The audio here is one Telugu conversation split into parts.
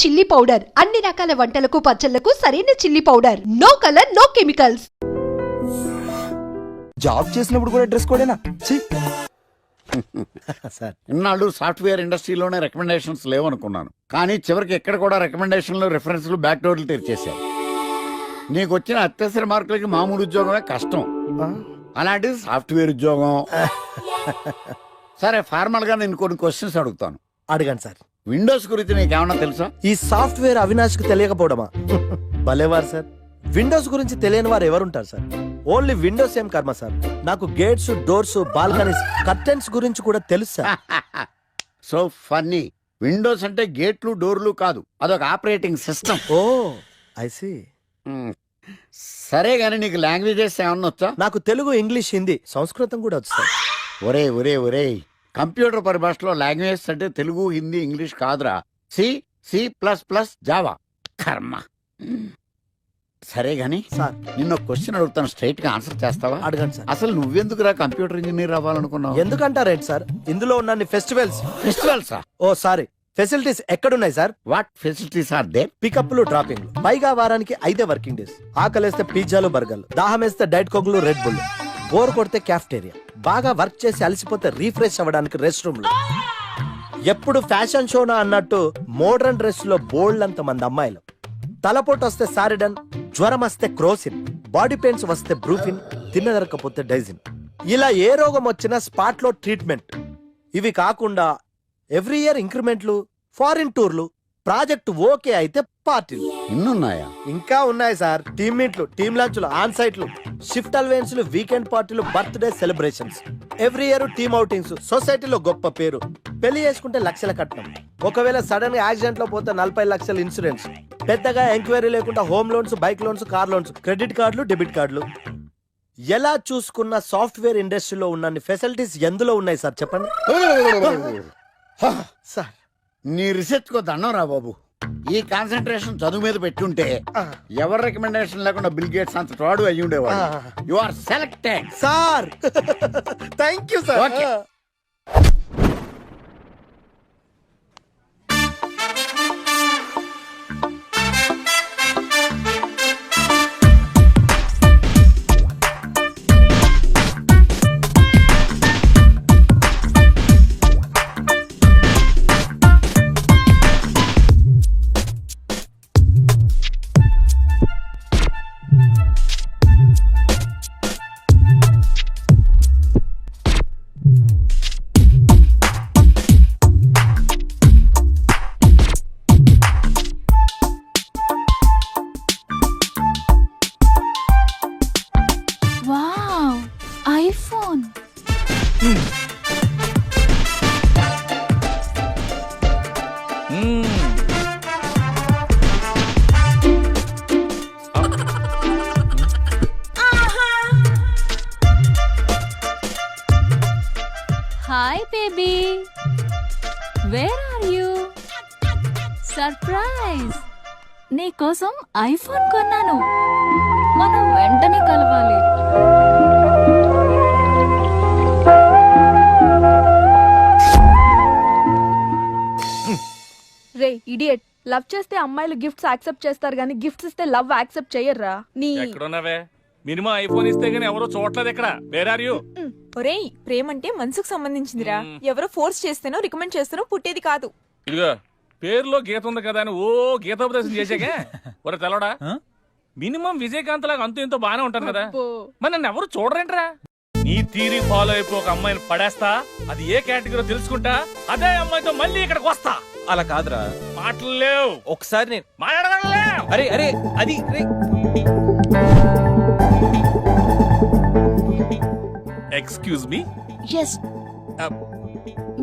చిల్లీ పౌడర్ అన్ని రకాల వంటలకు పచ్చళ్లకు సరైన chilli powder. No colour no chemicals. Job చేసినప్పుడు కూడా డ్రెస్ కోడేనా? సార్ ఇన్నాళ్ళు సాఫ్ట్వేర్ ఇండస్ట్రీలోనే రికమెండేషన్స్ లేవనుకున్నాను, కానీ చివరికి ఎక్కడ కూడా రికమెండేషన్లు రిఫరెన్స్లు బ్యాక్ డోర్లు తెరిచేశారు. నీకు వచ్చిన అత్యవసర మార్కులకి మామూలు ఉద్యోగమే కష్టం, అలాంటిది సాఫ్ట్వేర్ ఉద్యోగం. సరే, ఫార్మల్ గా నేను కొన్ని క్వశ్చన్స్ అడుగుతాను. అడగండి సార్. విండోస్ గురించి నీకేమన్నా తెలుసా? ఈ సాఫ్ట్వేర్ అవినాష్ కు తెలియకపోవడమా? భలేవారు సార్. విండోస్ గురించి తెలియని వారు ఎవరుంటారు సార్? ఓన్లీ విండోస్ ఏం కర్మ సార్, నాకు గేట్స్, డోర్స్, బాల్కనీస్, కర్టెన్స్ గురించి కూడా తెలుసు సార్. So funny. విండోస్ అంటే గేట్లు డోర్లు కాదు, అదొక operating system. Oh I see. సరే గానీ నీకు లాంగ్వేజెస్ ఏమన్నా వచ్చా? నాకు తెలుగు, ఇంగ్లీష్, హిందీ, సంస్కృతం కూడా వచ్చు సార్. ఒరే కంప్యూటర్ పరిభాషలో లాంగ్వేజ్ అంటే తెలుగు, హిందీ, ఇంగ్లీష్ కాదురా. C++, Java. కర్మ. సరే గాని సార్, నిన్న క్వశ్చన్ అడుగుతాను, స్ట్రైట్ గా ఆన్సర్ చేస్తావా? అడగండి సార్. అసలు నువ్వెందుకురా కంప్యూటర్ ఇంజనీర్ అవ్వాలనుకున్నావు? ఎందుకంటారేంటి సార్, ఇందులో ఉన్న ఫెస్టివల్సా? ఓ సారీ, ఫెసిలిటీస్ ఎక్కడున్నాయి sir? What facilities are there? పికప్లు, డ్రాపింగ్లు, పైగా వారానికి 5 వర్కింగ్ డేస్. ఆకలేస్తే పిజ్జాలు, బర్గర్లు, దాహం వేస్తే డైట్ కోక్లు, రెడ్ బుల్, బోర్ కొడితే క్యాఫ్టేరియా, బాగా వర్క్ చేసి అలసిపోతే రీఫ్రెష్ అవ్వడానికి రెస్ట్ రూమ్లు. ఎప్పుడు ఫ్యాషన్ షోనా అన్నట్టు మోడర్న్ డ్రెస్ లో బోల్డ్ అంత మంది అమ్మాయిలు. తలపోటు వస్తే సారిడన్, జ్వరం వస్తే క్రోసిన్, బాడీ పెయిన్స్ వస్తే బ్రూఫిన్, తిన్నదరకపోతే డైజిన్. ఇలా ఏ రోగం వచ్చినా స్పాట్ లో ట్రీట్మెంట్. ఇవి కాకుండా ఎవ్రీ ఇయర్ ఇంక్రిమెంట్లు, ఫారిన్ టూర్లు, ప్రాజెక్ట్ ఓకే అయితే పార్టీలు. ఇన్నున్నాయా? ఇంకా ఉన్నాయి సార్. టీమ్ మీట్లు, టీమ్ లంచ్లు, ఆన్ సైట్లు, షిఫ్ట్ అలవెన్స్లు, వీకెండ్ పార్టీలు, birthday celebrations, every year team outings, సొసైటీలో గొప్ప పేరు. పెళ్లి చేసుకుంటే లక్షల కట్నం, ఒకవేళ సడన్ గా యాక్సిడెంట్ లో పోతే 40 లక్షల ఇన్సూరెన్స్, పెద్దగా ఎంక్వైరీ లేకుండా home loans, bike loans, car loans, credit కార్డులు, డెబిట్ కార్డులు. ఎలా చూసుకున్న సాఫ్ట్వేర్ ఇండస్ట్రీలో ఉన్న ఫెసిలిటీస్ ఎందులో ఉన్నాయి సార్ చెప్పండి సార్. నీ రీసెర్చ్ కో దండం రా బాబు. ఈ కాన్సన్ట్రేషన్ చదువు మీద పెట్టుంటే ఎవరి రికమెండేషన్ లేకుండా బిల్ గేట్స్ అంత ఫ్రాడ్ అయ్యి ఉండేవాడు. You are selected sir. Thank you sir. Okay. Wow, iPhone. Hi baby, where are you? Surprise, నీకోసం ఐఫోన్ కొన్నాను. మనం వెంటనే కలవాలి. రే ఇడియట్, లవ్ చేస్తే అమ్మాయిలు గిఫ్ట్స్ యాక్సెప్ట్ చేస్తారు గానీ గిఫ్ట్స్ ఇస్తే లవ్ యాక్సెప్ట్ చెయ్యర్రా. నీ ఎక్కడున్నావే? మినిమం ఐఫోన్ ఇస్తే గానీ ఎవరో చూడలేదు ఇక్కడ. Where are you? ఒరేయ్, ప్రేమంటే మనసుకు సంబంధించిందిరా. ఎవరో ఫోర్స్ చేస్తేనో రికమెండ్ చేస్తేనో పుట్టేది కాదు. ఇదిగో పేరులో గీత ఉంది కదా అని ఓ గీతోపదేశం చేసాకే ఒరే తెలవడా, మినిమం విజయకాంత్ లాగా అంతూ ఇంతో బానే ఉంటాను కదా, మరి నన్ను ఎవరు చూడరేంట్రా? నీ తీరి ఫాలో అయిపో ఒక అమ్మాయిని పడేస్తా, అది ఏ కేటగిరీ తెలుసుకుంటా, అదే అమ్మాయితో మళ్ళీ ఇక్కడికి వస్తా. అలా కాదురా, మాటలు లేవు. ఒకసారి నేను మాట్లాడగలలేవు. అరే అరే అది ఎక్స్క్యూజ్ మీ. ఎస్,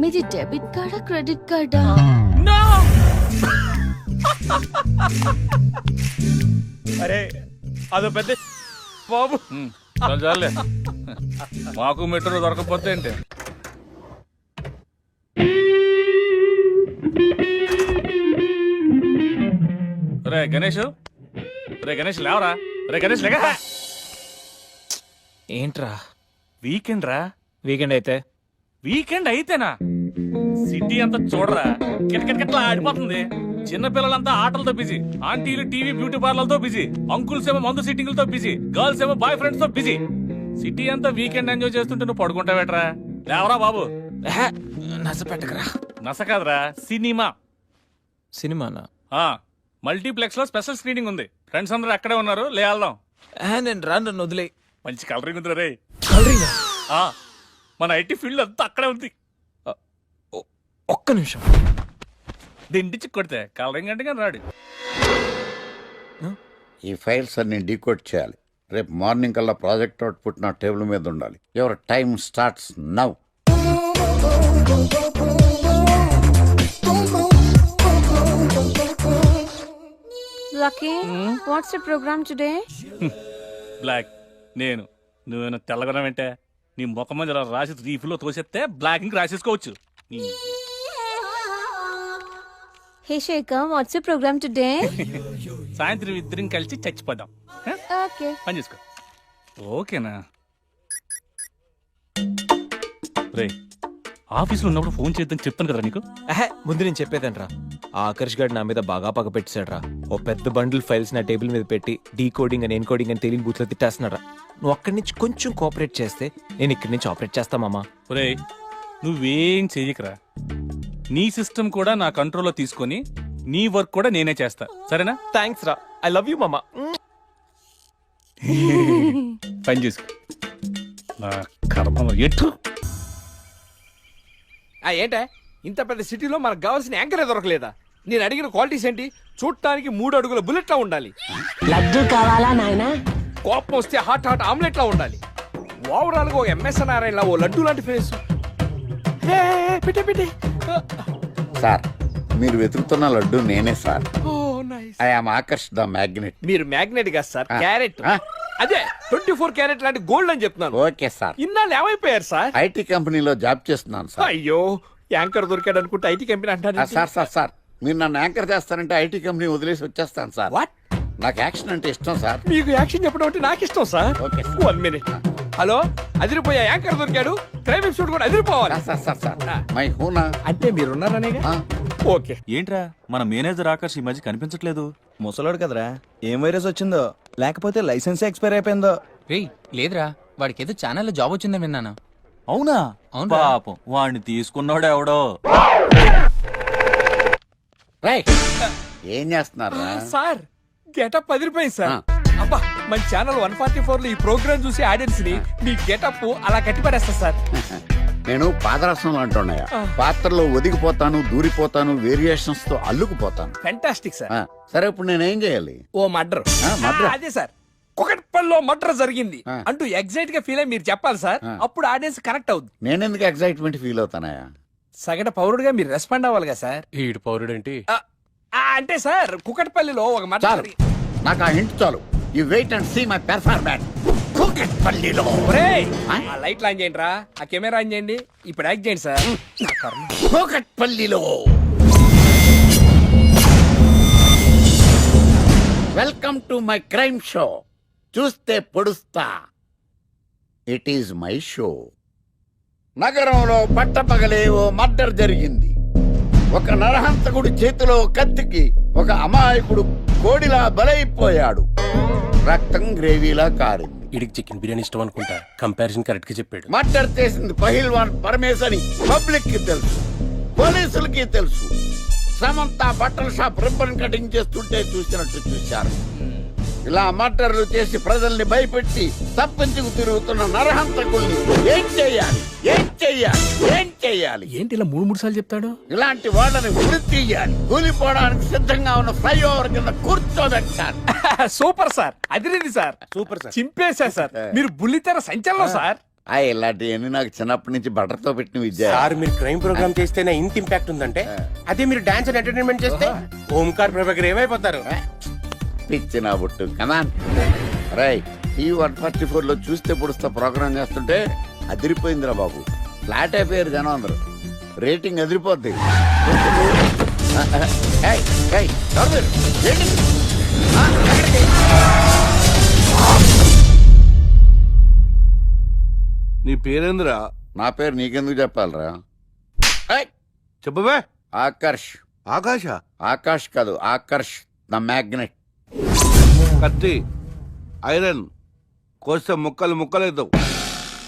మీది డెబిట్ కార్డా క్రెడిట్ కార్డా? నో. అరే అదో పెద్ద బాబు. చాలే, మాకు మెట్రో దొరకపోతే ఏంటి? రే గణేష్, రే గణేష్ లేవరా. రే గణేష్ లేక. ఏంట్రా వీకెండ్ రా. వీకెండ్ అయితే? వీకెండ్ అయితేనా? సిటీ అంతా చూడరా, కిటకిటకిట్లా ఆడిపోతుంది. చిన్నపిల్లలంతా ఆటలతో బిజీ, ఆంటీలు టీవీ బ్యూటీ పార్లర్తో బిజీ, అంకుల్స్ ఏమో మందు సిట్టింగ్లతో బిజీ, గర్ల్స్ ఏమో బాయ్ ఫ్రెండ్స్ తో బిజీ. సిటీ అంతా వీకెండ్ ఎంజాయ్ చేస్తుంటే నువ్వు పడుకుంటావేట్రా? లేవరా బాబు. నచ్చపెట్టకరా. నస కాదురా, సినిమా. సినిమానా? మల్టీప్లెక్స్ లో స్పెషల్ స్క్రీనింగ్ ఉంది. ఫ్రెండ్స్ అందరూ అక్కడే ఉన్నారు, లే వెళ్దాం. నేను రాను, నన్ను వదిలే. మంచి కలరింగ్ ఉంది రే. కలరింగ్? మన ఐటీ ఫీల్డ్ అంతా అక్కడే ఉంది. ఒక్క నిమిషం. దిండిచి కొడితే కలరింగ్ అంటే కానీ రాడు. ఈ ఫైల్స్ అన్ని డీకోడ్ చేయాలి. రేపు మార్నింగ్ కల్లా ప్రాజెక్ట్ అవుట్పుట్ నా టేబుల్ మీద ఉండాలి. Your time starts now. Lucky what's the programme today? Black. నేను నువ్వేనా తెల్లగొనం అంటే నీ ముఖం మీద ఇలా రాసి రీఫ్లో తోసేస్తే బ్లాక్ ఇంక రాసేసుకోవచ్చు. Hey Shekhar what's the programme today? సాయంత్రం ఇద్దరం కలిసి చచ్చిపోదాం. ఓకే పని చేసుకో. ఓకేనా? రే, ఆఫీస్లో ఉన్నప్పుడు ఫోన్ చేద్దాం చెప్తాను కదా నీకు. ముందు నేను చెప్పేదనరా, ఆ ఆకర్ష్ గారు నా మీద బాగా పగ పెట్టాడు రా. ఓ పెద్ద బండిల్ ఫైల్స్ నా టేబుల్ మీద పెట్టి డీకోడింగ్ అని ఎన్కోడింగ్ అని తెలియని బూత్లో తిట్టేస్తున్నారా. నువ్వు అక్కడి నుంచి కొంచెం కోఆపరేట్ చేస్తే నేను ఇక్కడి నుంచి ఆపరేట్ చేస్తా మామా. రే, నువ్వేం చెయ్యకరా. నీ సిస్టమ్ కూడా నా కంట్రోల్లో తీసుకొని నీ వర్క్ కూడా నేనే చేస్తా, సరేనా? థ్యాంక్స్ రా, ఐ లవ్ యూ మామా. పని చేసుకో. నా కర్మ ఎట్టు. ఏంటే ఇంత పెద్ద సిటీలో మనకు కావాల్సిన యాంకరే దొరకలేదా? నేను అడిగిన క్వాలిటీస్ ఏంటి? చూడటానికి 3 అడుగుల బుల్లెట్ లా ఉండాలి, లడ్డు కావాలా నాయనా, కోపం వస్తే హాట్ హాట్ ఆమ్లెట్ లా ఉండాలి, ఓవరాల్ గా ఓ ఎంఎస్ నారాయణ లా ఓ లడ్డు లాంటి ఫేస్. పెట్టే సార్, మీరు వెతుకుతున్న లడ్డు నేనే sir. Oh nice. I am Akarsh the magnet. మీరు మ్యాగ్నెట్ కాదు సార్, క్యారెట్. ఆ. అదే 24 క్యారెట్ లాంటి గోల్డ్ అని చెప్తున్నాను. Okay sir. ఇన్నాళ్ళు ఏమైపోయారు సార్? ఐటీ కంపెనీలో జాబ్ చేస్తున్నాను సార్. అయ్యో, యాంకర్ దొరికాడు అనుకుంటే ఐటీ కంపెనీ అంటారు. సార్ మీరు నన్ను యాంకర్ చేస్తారంటే ఐటీ కంపెనీ వదిలేసి వచ్చేస్తాను సార్. వాట్? నాకు యాక్షన్ అంటే ఇష్టం సార్. మీకు యాక్షన్ చెప్పడం అంటే నాకు ఇష్టం sir. Okay sir. 1 minute. Hello, అదిరిపోయా యాంకర్ దొరికాడు, క్రైమ్ ఎపిసోడ్ కూడా అదిరిపోవాలి. Sir my హూనా. అంటే మీరున్నారనేగా. ఓకే. ఏంట్రా మన మేనేజర్ ఆకర్ష్ ఈ మధ్య కనిపించట్లేదు? ముసలోడు కదరా, ఏం వైరస్ వచ్చిందో, లేకపోతే లైసెన్స్ ఎక్స్పైర్ అయిపోయిందో. రేయ్ లేదురా, వాడికి ఏదో ఛానల్లో జాబ్ వచ్చిందని విన్నాను. అవునా? అవును. పాపం వాడిని తీసుకున్నాడు ఎవడో. ఏం చేస్తున్నారా సార్? గెటప్ అదిరిపోయింది సార్. అబ్బా, మన ఛానల్ 144 లో ఈ ప్రోగ్రామ్ చూసి ఆడియన్స్ ని మీ గెటప్ అలా కట్టిపడేస్తా సార్. నేను పాదరసం అంటున్నాయా, పాత్రలో ఒదిగిపోతాను, దూరిపోతాను, వేరియేషన్స్ తో అల్లుకుపోతాను. Fantastic sir. సరే, ఇప్పుడు నేనేం చేయాలి? ఓ మర్డర్. మర్డర్? అదే సార్, కుకట్పల్లిలో మర్డర్ జరిగింది అంటూ ఎగ్జైట్ గా ఫీల్ అయ్యి మీరు చెప్పాలి సార్. అప్పుడు ఆడియన్స్ కనెక్ట్ అవుద్ది. నేనెందుకు ఎక్సైట్మెంట్ ఫీల్ అవుతానయా? సగట పౌరుడుగా మీరు రెస్పాండ్ అవ్వాలిగా సార్. ఈడు పౌరుడేంటి? అంటే సార్, కుకట్పల్లిలో ఒక మర్డర్. నాకు ఆ హింట్ చాలు. You wait and see my performance. కుకట్పల్లిలో. ఆ లైట్ ఆన్ చేయండి రా, ఆ కెమెరా ఆన్ చేయండి, ఇప్పుడు యాక్ట్ చేయండి సార్. కుకట్పల్లిలో. Welcome to my crime show. చూస్తే పొడుస్తా. It is my show. నగరంలో పట్టపగలే ఓ మర్డర్ జరిగింది. ఒక నరహంతకుడి చేతిలో కత్తికి ఒక అమాయకుడు కోడిలా బలైపోయాడు. రక్తం గ్రేవీలా కారింది. ఇడికి చికెన్ బిర్యానీ ఇష్టం అనుకుంటా. కంపారిజన్ కరెక్ట్ గా చెప్పాడు. మర్డర్ చేసింది పహిల్వాన్ పరమేశ్ అని పబ్లిక్ కి తెలుసు, పోలీసులకి తెలుసు. సమంత బట్టల షాప్ రిబ్బన్ కటింగ్ చేస్తుంటే చూసినట్టు చూశారు. ఇలా మర్డర్లు చేసి ప్రజల్ని భయపెట్టి తప్పించుకు తిరుగుతున్న నరహంతకుల్ని ఏం చెయ్యాలి? ఏంటి ఇలా 3 సార్లు చెప్తాడు? ఇలాంటి వాళ్ళని ఉరి తీయాలి. కూలిపోవడానికి సిద్ధంగా ఉన్న ఫ్లైఓవర్ కింద కూర్చోబెట్టాలి. సూపర్ సార్, అదిరింది సార్. Super sir. చింపేశా సార్. మీరు బుల్లితెర సంచలనం సార్. ఇలాంటివన్నీ నాకు చిన్నప్పటి నుంచి బట్టర్తో పెట్టిన విద్య. సార్, మీరు క్రైమ్ ప్రోగ్రామ్ చేస్తేనే ఇంత ఇంపాక్ట్ ఉందంటే, అదే మీరు డాన్స్ అండ్ ఎంటర్టైన్మెంట్ చేస్తే ఓంకార్ ప్రభాకర్ ఏమైపోతారు? పిచ్చి నా బుట్టు. కమాన్ రై. టీవీ 144 లో చూస్తే పొడుస్తా ప్రోగ్రామ్ చేస్తుంటే అదిరిపోయిందిరా బాబు. ఫ్లాట్ అయిపోయారు జనం అందరూ. రేటింగ్ అదిరిపోద్ది. నీ పేరేంద్రా? నా పేరు నీకెందుకు చెప్పాలరా? చెప్పవే. ఆకర్ష్. ఆకాశ ఆకాష్ కాదు, ఆకర్ష్ ద మ్యాగ్నెట్. కత్తి ఐరన్ కోస్తే ముక్కలు ముక్కలవుతావు.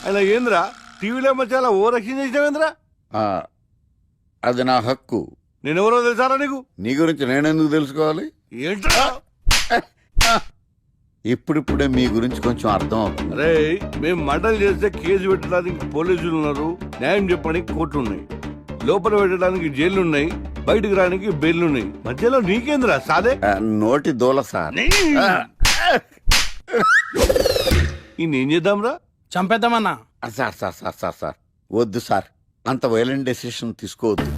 అయినా ఏంద్రా టీవీలో చాలా ఓ రక్షణ చేసినావేంద్రా? అది నా హక్కు. నేనెవరో తెలుసారా నీకు? నీ గురించి నేనెందుకు తెలుసుకోవాలి? ఏంట్రా? ఇప్పుడిప్పుడే మీ గురించి కొంచెం అర్థం అవుతుంది. అరే మేము మర్డర్ చేస్తే కేసు పెట్టడానికి పోలీసులు ఉన్నారు, న్యాయం చెప్పడానికి కోర్టు ఉన్నాయి, లోపల పెట్టడానికి జైలు ఉన్నాయి, బయటకు రానికి బెయిల్ ఉన్నాయి. మధ్యలో నీకేంద్రా సాదే? నోటి దూల సార్. నేం చేద్దాంరా? చంపేద్దామన్నా. Sir sir sir sir sir వద్దు సార్, అంత వైలెంట్ డెసిషన్ తీసుకోవద్దు.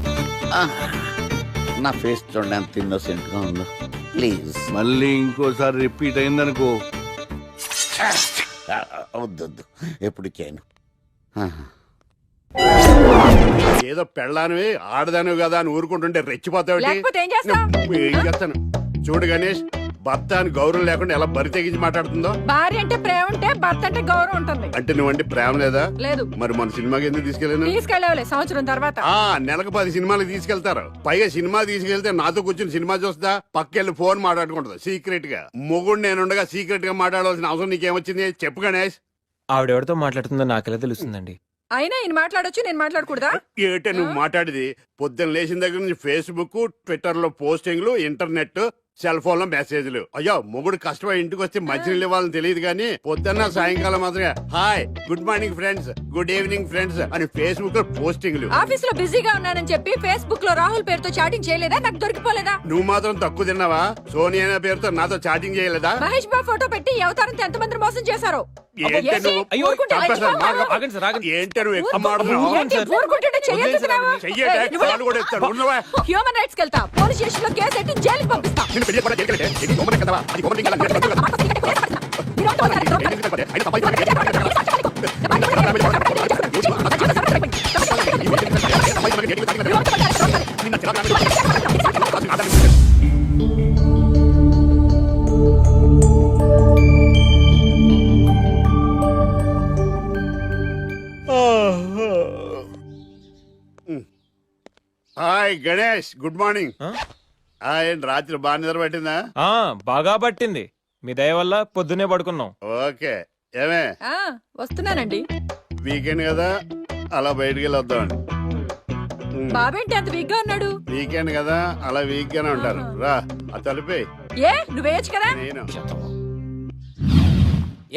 నా ఫేస్ చూడండి ఎంత ఇన్నోసెంట్ గా ఉందో. ప్లీజ్ మళ్ళీ ఇంకోసారి రిపీట్ అయిందనుకో. వద్దొద్దు, ఎప్పుడు చేయను. ఏదో పెళ్ళానివి ఆడదానివి కదా అని ఊరుకుంటుంటే రెచ్చిపోతావు. లేకపోతే ఏం చేస్తావ్? ఏం చేస్తాను చూడు గణేష్, భర్త అని గౌరవం లేకుండా ఎలా బరి తెగించి మాట్లాడుతుందో. భార్య అంటే ప్రేమ ఉంటే భర్త అంటే గౌరవం ఉంటుంది. అంటే నువ్వంటే ప్రేమ లేదా? లేదు. మరి మన సినిమాకి ఎందుకు తీసుకెళ్ళాను? తీసుకెళ్ళవలే సంవత్సరం తర్వాత. నెలకు 10 సినిమాలకు తీసుకెళ్తారు. పైగా సినిమా తీసుకెళ్తే నాతో కూర్చొని సినిమా చూస్తా, పక్కెళ్ళి ఫోన్ మాట్లాడుకుంటుంది సీక్రెట్ గా. మొగుడు నేనుండగా సీక్రెట్ గా మాట్లాడాల్సిన అవసరం నీకేమొచ్చింది చెప్పు గణేష్. ఆవిడెవరితో మాట్లాడుతుందో నాకెలా తెలుస్తుందండి? అయినా ఈయన మాట్లాడొచ్చు, నేను మాట్లాడకూడదా? ఏటే నువ్వు మాట్లాడేది? పొద్దున్న లేచిన దగ్గర నుంచి ఫేస్బుక్, ట్విట్టర్ లో పోస్టింగ్లు, ఇంటర్నెట్, సెల్ ఫోన్ లో మెసేజ్లు. అయ్యో మొగుడు కష్టపడి ఇంటికి వస్తే మంచినీళ్ళు ఇవ్వాలని తెలియదు కానీ పొద్దున్న సాయంకాలం మాత్రమే hi, good morning friends, good evening friends అని ఫేస్బుక్ లో పోస్టింగ్లు. ఆఫీస్ లో బిజీగా ఉన్నానని చెప్పి ఫేస్బుక్ లో రాహుల్ పేరుతో చాటింగ్ చేయలేదా? నాకు దొరికిపోలేదా? నువ్వు మాత్రం తక్కువ తిన్నావా? సోనియా అనే పేరుతో నాతో చాటింగ్ చేయలేదా? మహేష్ బాబు ఫోటో పెట్టి ఈ అవతారంతో ఎంతమంది మోసం చేశారు? ఏంటే నువ్వు? ఏంటే నువ్వు ఎక్కువ మాట్లాడుతున్నావు? చెయ్యటే కాలు కూడా ఎత్తాడు. ఉన్నవా? హ్యూమన్ రైట్స్ కెళ్తా, పోలీస్ స్టేషన్ లో కేసు ఎట్టి జైలుకి పంపిస్తా. నిన్ను పెళ్లి కూడా జైలుకి వెళ్ళే. ఇది గవర్నమెంట్ కదవా? అది గవర్నమెంట్ కదా. Hi Ganesh, good morning. ఏంటి రాత్రి బాగా నిద్ర పట్టిందా? బాగా పట్టింది. మీ దయ వల్ల పొద్దునే పడుకున్నాం. ఓకే. ఏమే వస్తున్నానండి. వీకెండ్ కదా, అలా బయటికి వెళ్ళి వద్దామండి. బాబేంటి అంత వీక్ గా ఉన్నాడు? వీకెండ్ కదా, అలా వీక్ గానే ఉంటారు. రా ఆ తలిపే. ఏ నువ్వేయచ్చు కదా? నేను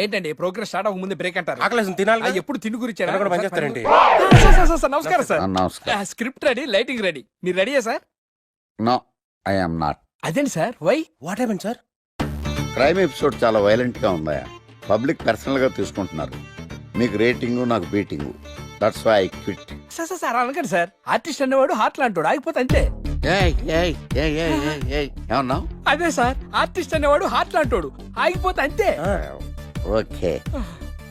ఏంటండి ప్రోగ్రెస్ స్టార్ట్ అవ్వక ముందే బ్రేక్ అంటారు? ఆకలేసం తినాలి. ఎప్పుడు తిని గురించి పనిచేస్తారండి. నమస్కారం సార్. నమస్కారం. Script ready, lighting ready. మీరు రెడీయా sir? No, I am not. అదేంటి sir, why? What happened sir? Crime episode చాలా వైలెంట్ గా ఉందా? పబ్లిక్ పర్సనల్ గా తీసుకుంటున్నారు. మీకు రేటింగ్, నాకు beating. That's why I quit. Sir అనకండి సార్. ఆర్టిస్ట్ అనేవాడు హార్ట్ లాంటాడు, ఆగిపోతే అంతే. ఏమన్నా? అదే సార్, ఆర్టిస్ట్ అనేవాడు హార్ట్ లాంటాడు, ఆగిపోతే అంతే. ఓకే,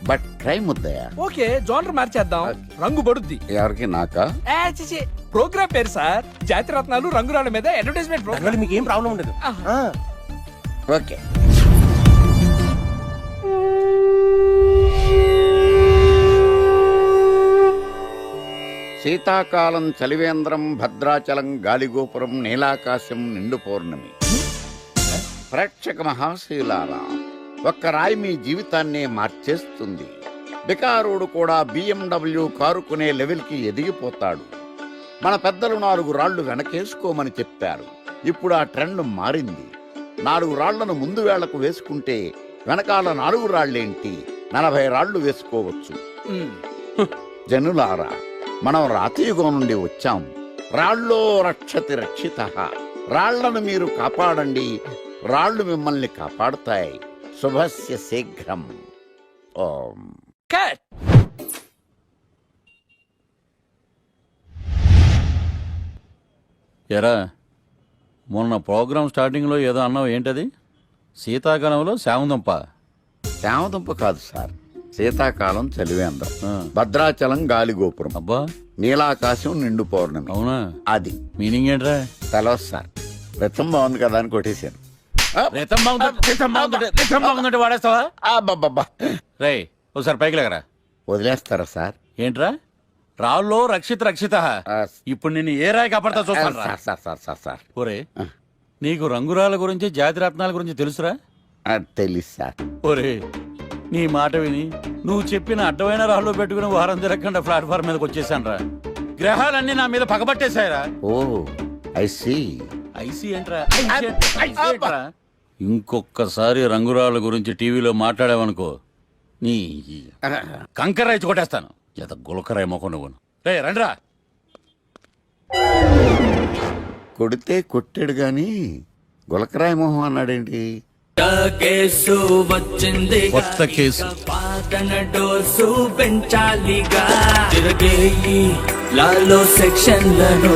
బట్ క్రైమ్ వద్దయా? ఓకే, జోనర్ మార్చేద్దాం. రంగు పడుద్ది. ఎవరికి? నాకా? ప్రోగ్రామ్ పేరు సార్ జాతిరత్నాలు రంగురాళ్ళ మీద అడ్వర్టైజ్మెంట్ ప్రోగ్రామ్. మీకు ఏం ప్రాబ్లం ఉండదు. ఓకే. శీతాకాలం చలివేంద్రం, భద్రాచలం గాలిగోపురం, నీలాకాశం, నిండు పౌర్ణమి. ప్రేక్షక మహాశీలారా, ఒక్క రాయి మీ జీవితాన్నే మార్చేస్తుంది. బికారోడు కూడా BMW కారు కొనే లెవెల్కి ఎదిగిపోతాడు. మన పెద్దలు 4 రాళ్లు వెనకేసుకోమని చెప్పారు. ఇప్పుడు ఆ ట్రెండ్ మారింది. 4 రాళ్లను ముందు వేళ్లకు వేసుకుంటే వెనకాల 4 రాళ్లేంటి 40 రాళ్లు వేసుకోవచ్చు. జనులారా, మనం రాతియుగం నుండి వచ్చాం. రాళ్ళో రక్షతి రక్షితః. రాళ్లను మీరు కాపాడండి, రాళ్లు మిమ్మల్ని కాపాడుతాయి. శుభస్య శీఘ్రం. ఓం. కట్. ఎరా, మొన్న ప్రోగ్రామ్ స్టార్టింగ్ లో ఏదో అన్నావు, ఏంటది? శీతాకాలంలో శామదుంప. శామదుంప కాదు సార్, శీతాకాలం చలివేంద్రం, భద్రాచలం గాలిగోపురం, అబ్బా, నీలాకాశం, నిండు పౌర్ణమి. అవునా? అది మీనింగ్ ఏంట్రా? తెలవదు సార్. రతం బాగుంది కదా అని కొట్టేశాను. వాడేస్తావా? రే, ఒకసారి పైకి లేకరా. వదిలేస్తారా సార్? ఏంట్రా రాళ్ళో రక్షిత రక్షిత ఇప్పుడు నేను ఏ రాయి కాపాడతా చూస్తాను రా. సార్ ఒరే నీకు రంగురాల గురించి జాతి రత్నాల గురించి తెలుసురా? తెలుసు సార్. ఒరే నీ మాట విని నువ్వు చెప్పిన అడ్డమైన రాళ్ళు పెట్టుకుని వారం తిరగకుండా ప్లాట్ఫామ్ మీదకి వచ్చేసాను రా. గ్రహాలన్నీ నా మీద పగబట్టేశాయరా. ఓ ఐ సీ. ఐసీ ఏంట్రా? ఇంకొకసారి రంగురాళ్ళ గురించి టీవీలో మాట్లాడావనుకో నీ కంకర్రాయి కొట్టేస్తాను. ఎంత గులకరాయి మొక్క నువ్వు. రే రండ్రా. కొడితే కొట్టాడు గాని గులకరాయ మొహం అన్నాడేంటి? కేసు వచ్చింది, కొత్త కేసు. పాతన డోసు పెంచాలిగా. తిరగేయి లాలో సెక్షన్లను,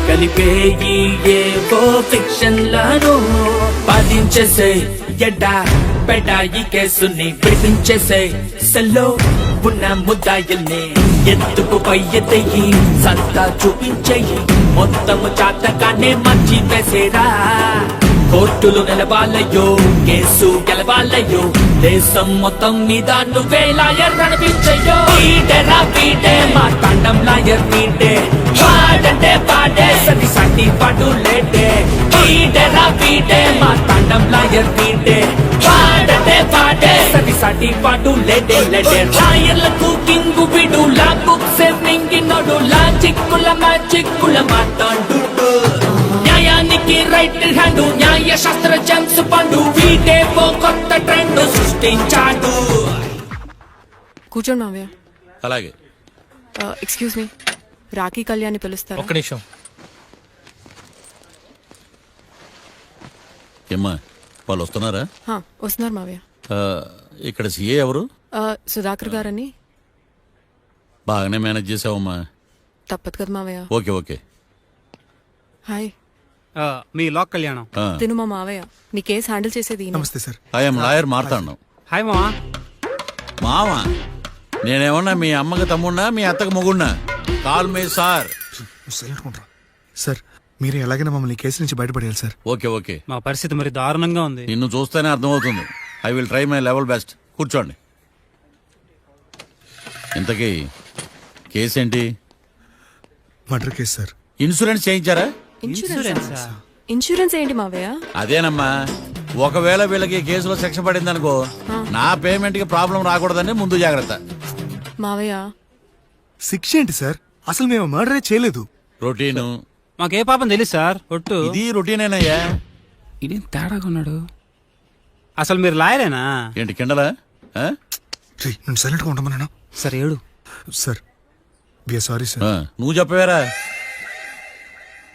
కలిపేయి ఏవో ఫిక్షన్లను. బాధించేసే ఎడ్డా పెడా ఈ కేసుని విడిపించేసే. సెల్లో ఉన్న ముద్దాయిల్ని ఎత్తుకు పై ఎత్తయి, సత్తా చూపించేయి. మొత్తము చాతకానే మంచి వేసేరా. కోర్టులు నిలవాలయ్యో, కేసు గెలవాలయ్యో. దేశం మొత్తం మీద నువ్వే లాయర్ నడిపించయ్యో. వీడేరా వీడే మా తండం లాయర్ వీడే. పాడంటే పాడే సరి సటి పాడు లేడే. వీడేరా వీడే మా తండం లాయర్ వీడే. పాడంటే పాడే సరి సటి పాడు లేడే లేడే. లాయర్లకు కింగు విడు, లా బుక్స్ మింగినోడు. లా చిక్కుల మా చిక్కుల మాట్లాడు. న్యాయానికి రైట్ హ్యాండ్, న్యాయ శాస్త్ర జెమ్స్ పండు. వీడే ఓ కొత్త ట్రెండ్ సృష్టించాడు. కూర్చోండి మావయ్య. అలాగే. ఎక్స్క్యూజ్ మీ, రాఖీ కళ్యాణ్ పిలుస్తారు. ఒక్క నిమిషం. ఏమ్మా వాళ్ళు వస్తున్నారా? వస్తున్నారు మావయ్య. ఇక్కడ సీఏ ఎవరు? సుధాకర్ గారని. బాగానే మేనేజ్ చేసావమ్మా. తప్పదు కదా మావయ్య. Okay okay. హాయ్. మీ లాక్ కళ్యాణం. తిను మా మావయ్య. నీ కేసు హ్యాండిల్ చేసేది ఈయన. నమస్తే sir. I'm lawyer Marthandam. Hi మావా. మావా నేనేమన్నా మీ అమ్మకి తమ్ముడినా మీ అత్తకి మొగుడినా? Call me sir. సార్ మీరు ఎలాగైనా మమ్మల్ని కేసు నుంచి బయటపడేయాలి సార్. Okay okay. మా పరిస్థితి మరి దారుణంగా ఉంది. నిన్ను చూస్తేనే అర్థమవుతుంది. I will try my level best. కూర్చోండి. ఇంతకీ కేసు ఏంటి? Murder case sir. ఇన్సూరెన్స్ చేయించారా? ఇన్సూరెన్స్ ఏంటి మావయ్య? అదేనమ్మా, ఒకవేళ వీళ్ళకి కేసులో శిక్ష పడింది అనుకో, నా పేమెంట్ కి ప్రాబ్లం రాకూడదని ముందు జాగ్రత్త. మావయ్య శిక్ష ఏంటి సార్? అసలు మేము మర్డరే చేయలేదు. రొటీను. మాకే పాపం తెలుసు సార్. ఒట్టు ఇది రొటీనేనయ్యా. ఇదేం తేడాగా ఉన్నాడు. అసలు మీరు లాయరేనా? ఏంటి కిండలా? నేను సైలెంట్ గా ఉంటామన్నా. సరే ఏడు సార్. Sorry sir. నువ్వు చెప్పవేరా?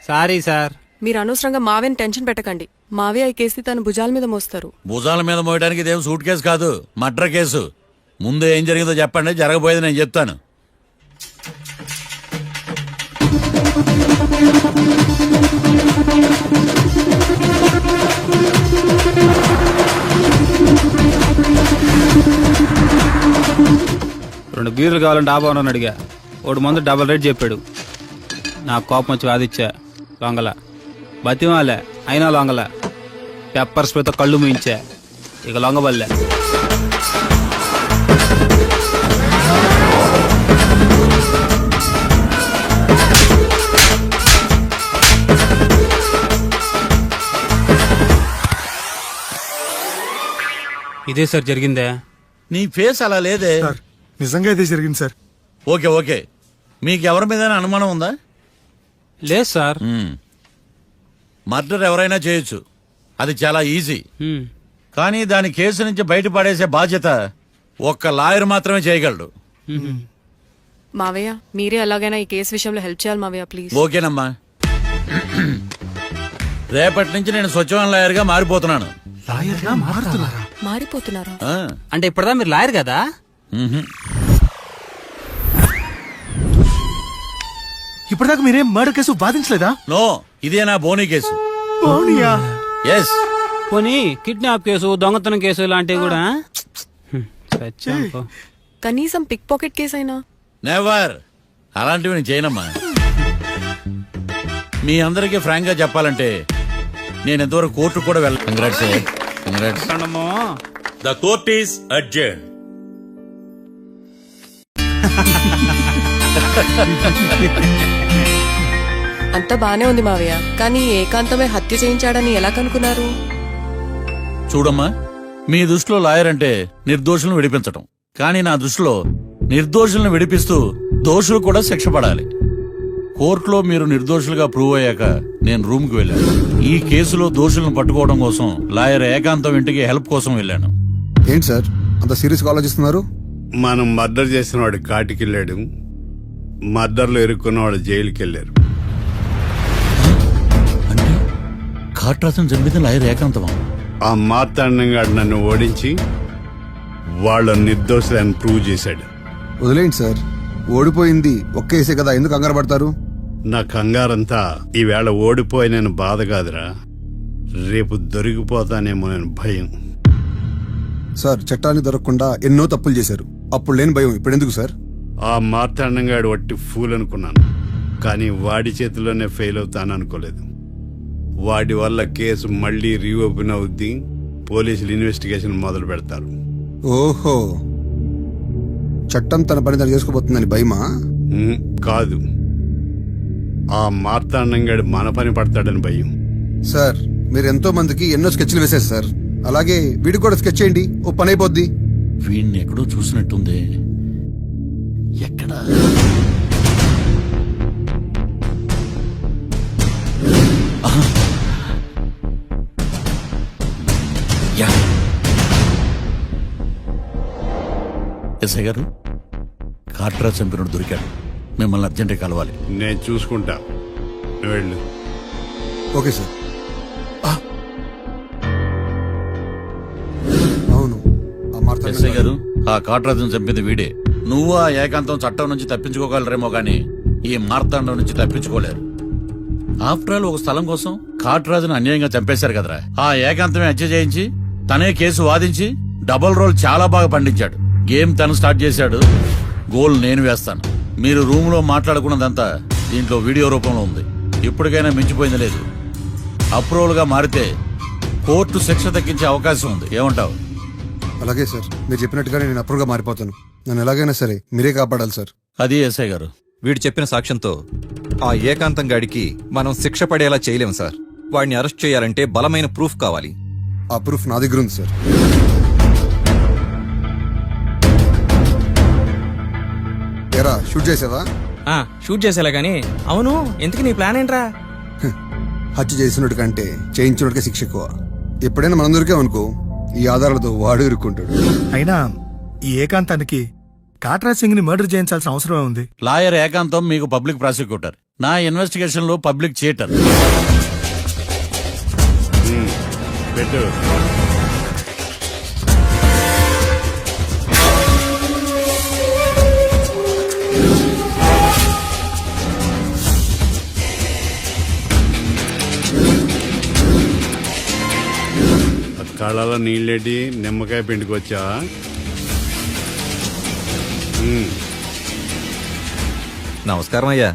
Sorry sir. మీరు అనవసరంగా మావయ్యని టెన్షన్ పెట్టకండి. మావయ్య ఈ కేసు తన భుజాల మీద మోస్తారు. భుజాల మీద మోయడానికి ఇదేం సూట్ కేసు కాదు, మర్డర్ కేసు. ముందు ఏం జరిగిందో చెప్పండి, జరగబోయేది నేను చెప్తాను. రెండు బీర్లు కావాలని డాబా అని అడిగా. ఒకడు ముందు డబల్ రేట్ చెప్పాడు. నాకు కోపం వచ్చి వాదిచ్చా. లొంగల బతిమాలే, అయినా లొంగల. పెప్పర్ స్ప్రేతో కళ్ళు మూయించా. ఇక లొంగబల్లే. ఇదే సార్ జరిగిందే. నీ ఫేస్ అలా లేదే. నిజంగా ఇదే జరిగింది సార్. Okay okay. మీకు ఎవరి మీద అనుమానం ఉందా? లేదు సార్. మర్డర్ ఎవరైనా చేయొచ్చు, అది చాలా ఈజీ. కానీ దాని కేసు నుంచి బయటపడేసే బాధ్యత ఒక్క లాయర్ మాత్రమే చేయగలడు. మావయ్య మీరే ఎలాగైనా ఈ కేసు విషయంలో హెల్ప్ చేయాలి మావయ్య ప్లీజ్. ఓకేనమ్మా. రేపటి నుంచి నేను స్వచ్ఛమైన లాయర్ గా మారిపోతున్నాను. మారిపోతున్నారా? అంటే ఇప్పుడుదా మీరు లాయర్ కదా? ఇప్పటిదాకా మీరేం మర్డర్ కేసు వాదించలేదా? నో, ఇదే నా బోనీ కేసు. ఎస్. పోనీ కిడ్నాప్ కేసు, దొంగతనం కేసు ఇలాంటివి కూడా. కనీసం పిక్ పాకెట్ కేసు అయినా? నెవర్. అలాంటివి నేను చేయనమ్మా. మీ అందరికీ ఫ్రాంక్ గా చెప్పాలంటే నేను ఎంతవరకు కోర్టు కూడా వెళ్ళ. Congrats. The court is adjourn. అంతా బానే ఉంది మావయ్య, కానీ ఏకాంతమే హత్య చేయించాడని ఎలా కనుక్కున్నారు? చూడమ్మా, మీ దృష్టిలో లాయర్ అంటే నిర్దోషులను విడిపించటం, కానీ నా దృష్టిలో నిర్దోషులను విడిపిస్తూ దోషులు కూడా శిక్ష పడాలి. కోర్టులో మీరు నిర్దోషులుగా ప్రూవ్ అయ్యాక నేను రూమ్కి వెళ్ళాను. ఈ కేసులో దోషులను పట్టుకోవడం కోసం లాయర్ ఏకాంతం ఇంటికి హెల్ప్ కోసం వెళ్ళాను. ఏంటి సార్ అంత సీరియస్ గా ఆలోచిస్తున్నారు? మనం మర్డర్ చేసిన వాడు కాటికి వెళ్ళాడు, మర్డర్లో ఇరుక్కున్న వాడు జైలుకి వెళ్ళారు. కాట్రాసం చంపితే లాయర్ ఏకాంతమా? ఆ మార్తాండంగా నన్ను ఓడించి వాళ్ళ నిర్దోషులను ప్రూవ్ చేశాడు. వదిలేండి సార్, ఓడిపోయింది ఒక్క కేసే కదా, ఎందుకు కంగారు పడతారు? నా కంగారంతా ఈవేళ ఓడిపోయి నేను బాధ కాదురా, రేపు దొరికిపోతానేమో నేను భయం. సార్ చట్టాన్ని దొరకకుండా ఎన్నో తప్పులు చేశారు, అప్పుడు లేని భయం ఇప్పుడు ఎందుకు సార్? ఆ మార్తాండంగాడు వట్టి ఫూల్ అనుకున్నాను, కానీ వాడి చేతిలోనే ఫెయిల్ అవుతాను అనుకోలేదు. వాడి వల్ల కేసు మళ్ళీ రీఓపెన్ అవుద్ది, పోలీసులు ఇన్వెస్టిగేషన్ మొదలు పెడతారు. ఓహో, చట్టం తన పని తను చేసుకోబోతుందని భయమా? కాదు, ఆ మార్తాండంగాడు మన పని పడతాడని భయం. సార్ మీరు ఎంతో మందికి ఎన్నో స్కెచ్లు వేశారు సార్, అలాగే వీడికి కూడా స్కెచ్ చేయండి, ఓ పని అయిపోద్ది. వీడిని ఎక్కడో చూసినట్టుంది. ఎక్కడా? ఎస్ఐ గారు, కాట్రా చంపినోడు దొరికాడు, మిమ్మల్ని అర్జెంట్గా కలవాలి. నేను చూసుకుంటా, వెళ్ళు. Okay sir. అవును, ఎస్ఐ గారు, ఆ కాట్రాజును చంపింది వీడే. నువ్వు ఆ ఏకాంతం చట్టం నుంచి తప్పించుకోగలరేమో గాని ఈ మార్తాండం నుంచి తప్పించుకోలేరు. ఆఫ్టర్ ఆల్ ఒక స్థలం కోసం కాట్రాజును అన్యాయంగా చంపేశారు కదరా. ఆ ఏకాంతమే హత్య చేయించి తనే కేసు వాదించి డబుల్ రోల్ చాలా బాగా పండించాడు. గేమ్ తను స్టార్ట్ చేశాడు, గోల్ నేను వేస్తాను. మీరు రూమ్ లో మాట్లాడుకున్నదంతా దీంట్లో వీడియో రూపంలో ఉంది. ఇప్పటికైనా మించిపోయింది లేదు. అప్రూవల్ గా మారితే కోర్టు శిక్ష తగ్గించే అవకాశం ఉంది. ఏమంటావు? అలాగే సార్, మీరు చెప్పినట్టుగానే నేను అప్రూవ్గా మారిపోతాను. నన్ను ఎలాగైనా సరే మీరే కాపాడాలి సార్. అది ఎస్ఐ గారు. వీడు చెప్పిన సాక్ష్యంతో ఆ ఏకాంతం గాడికి మనం శిక్ష పడేలా చేయలేం సార్. వాడిని అరెస్ట్ చేయాలంటే బలమైన ప్రూఫ్ కావాలి. ఆ ప్రూఫ్ నా దగ్గర ఉంది సార్. ఎరా షూట్ చేసావా? షూట్ చేసేలా గానీ, అవును ఎందుకు నీ ప్లాన్ ఏంట్రా? హత్య చేసినట్టు కంటే చేయించినట్టుగా శిక్ష ఎక్కువ. ఎప్పుడైనా మనం దొరికామనుకో, ఈ ఆధారాలతో వాడు ఇరుక్కుంటాడు. అయినా ఈ ఏకాంతానికి కాట్రా సింగ్ ని మర్డర్ చేయించాల్సిన అవసరమే ఉంది. లాయర్ ఏకాంతం మీకు పబ్లిక్ ప్రాసిక్యూటర్, నా ఇన్వెస్టిగేషన్ లో పబ్లిక్ చీటర్. పెట్టు. కళ్ళలో నీళ్ళేటి నిమ్మకాయ పిండుకొచ్చా? నమస్కారం అయ్యా,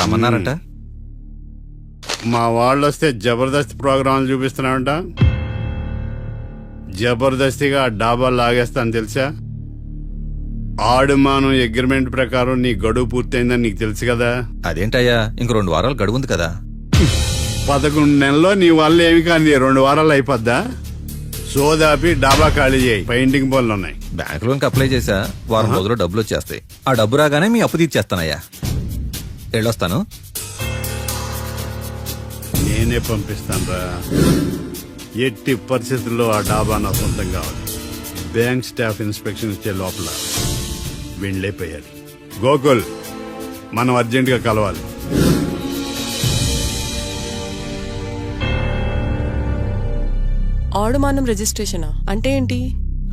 రమ్మన్నారంట. మా వాళ్ళు వస్తే జబర్దస్త్ ప్రోగ్రాంలు చూపిస్తున్నామంట. జబర్దస్తిగా డాబాలు లాగేస్తాను తెలుసా? ఆడుమానం అగ్రిమెంట్ ప్రకారం నీ గడువు పూర్తయిందని నీకు తెలుసు కదా. అదేంటయ్యా, ఇంక 2 వారాలు గడువు ఉంది కదా. 11 నెలల్లో నీ వల్ల ఏమి కానీ 2 వారాలు అయిపోద్దా? సోదాపి డాబా ఖాళీ చేయి, పెయింటింగ్ పనులు ఉన్నాయి. బ్యాంక్ లోన్కి అప్లై చేశా, వారం రోజుల్లో డబ్బులు వచ్చేస్తాయి. ఆ డబ్బు రాగానే మీ అప్పు తీర్చేస్తానయ్యా. వెళ్ళొస్తాను. నేనే పంపిస్తాను రా. ఎట్టి పరిస్థితుల్లో ఆ డాబా నా సొంతం కావాలి. బ్యాంక్ స్టాఫ్ ఇన్స్పెక్షన్ ఇచ్చే లోపల వెళ్ళైపోయాడు. గోకుల్, మనం అర్జెంటుగా కలవాలి. ఆడుమానం రిజిస్ట్రేషన్ అంటే ఏంటి?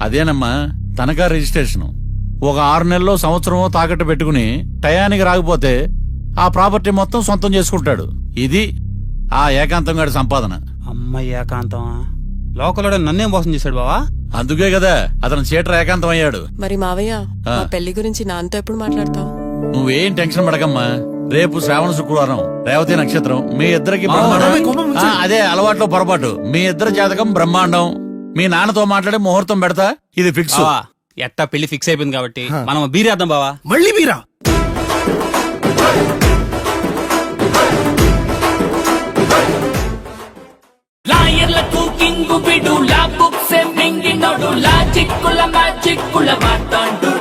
అదేనమ్మా, తనఖా రిజిస్ట్రేషన్. ఒక 6 నెలల్లో సంవత్సరమో తాకట్టు పెట్టుకుని టయానికి రాకపోతే ఆ ప్రాపర్టీ మొత్తం సొంతం చేసుకుంటాడు. ఇది ఆ ఏకాంతం గారి సంపాదన. అమ్మ ఏకాంతం లోకల్ నన్నేం మోసం చేశాడు బావా. అందుకే కదా అతను చీటర్ ఏకాంతం అయ్యాడు. మరి మావయ్య, మా పెళ్లి గురించి నాన్నతో ఎప్పుడు మాట్లాడతావు? నువ్వేం టెన్షన్ పడకమ్మా. రేపు శ్రావణ శుక్రవారం, రేవతి నక్షత్రం. మీ ఇద్దరికి అదే అలవాట్లో పొరపాటు. మీ ఇద్దరు జాతకం బ్రహ్మాండం. మీ నాన్నతో మాట్లాడి ముహూర్తం పెడతా. ఇది ఫిక్స్. ఎట్టా పెళ్లి ఫిక్స్ అయిపోయింది కాబట్టి మనం బీరేద్దాం బావా. మళ్ళీ బీరా? లాయర్లకు కింగు బిడు లా బుక్స్ మింగినోడు లాజిక్కుల మ్యాజిక్కుల మాట్లాడు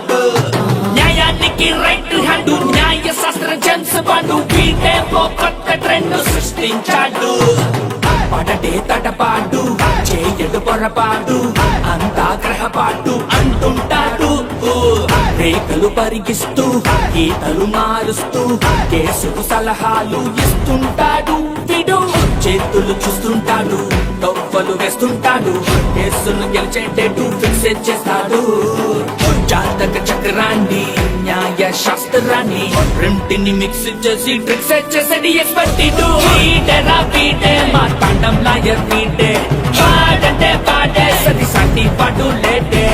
న్యాయానికి రైట్ హ్యాండ్ న్యాయ శాస్త్ర జెమ్స్ బాండు వీటే ఓ కొత్త ట్రెండ్ సృష్టించాడు పడటే తటపాటు చేయడు పొరపాటు అంతా గ్రహపాటు అంటుంటాడు రేఖలు పరిగిస్తూ గీతలు మారుస్తూ కేసుకు సలహాలు ఇస్తుంటాడు వీడు చేతులు చూస్తుంటాడు తొవ్వలు వేస్తుంటాడు కేసులు గెలిచేటట్టు ఫిక్స్ చేస్తాడు జాతక చక్రాన్ని న్యాయ శాస్త్రాన్ని రెంటిని మిక్స్ చేసి ట్రిక్స్ చేసేది ఎక్స్పర్ట్ వీడేరా వీడే మా తాండం లాయర్ వీడే పాడంటే పాడే సది సాటి పాటు లేటే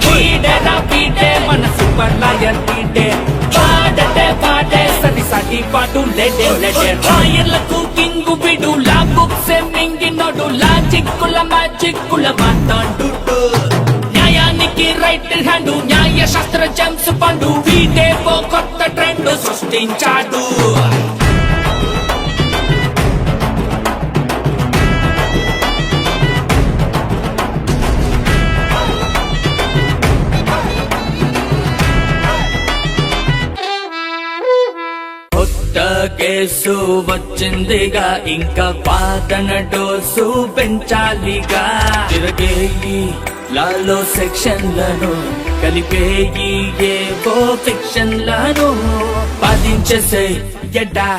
వీడేరా వీడే మన సూపర్ లాయర్ వీడే పాడంటే పాడే సది సాటి పాటు లేటే లేటే లాయర్లకు కింగు బిడు లా బుక్స్ మింగినోడు లాజిక్కుల మ్యాజిక్కుల మాట్లాడు న్యాయానికి రైట్ హ్యాండ్ న్యాయ శాస్త్ర జెమ్స్ పండు వీటే ఓ కొత్త ట్రెండ్ సృష్టించాడు కొత్త కేసు వచ్చిందిగా ఇంకా వాదన డోసు పెంచాలిగా తిరగేయి లాలో సెక్షన్లను కలిపేయి ఏవో ఫిక్షన్లను బాధించేసే ఎడా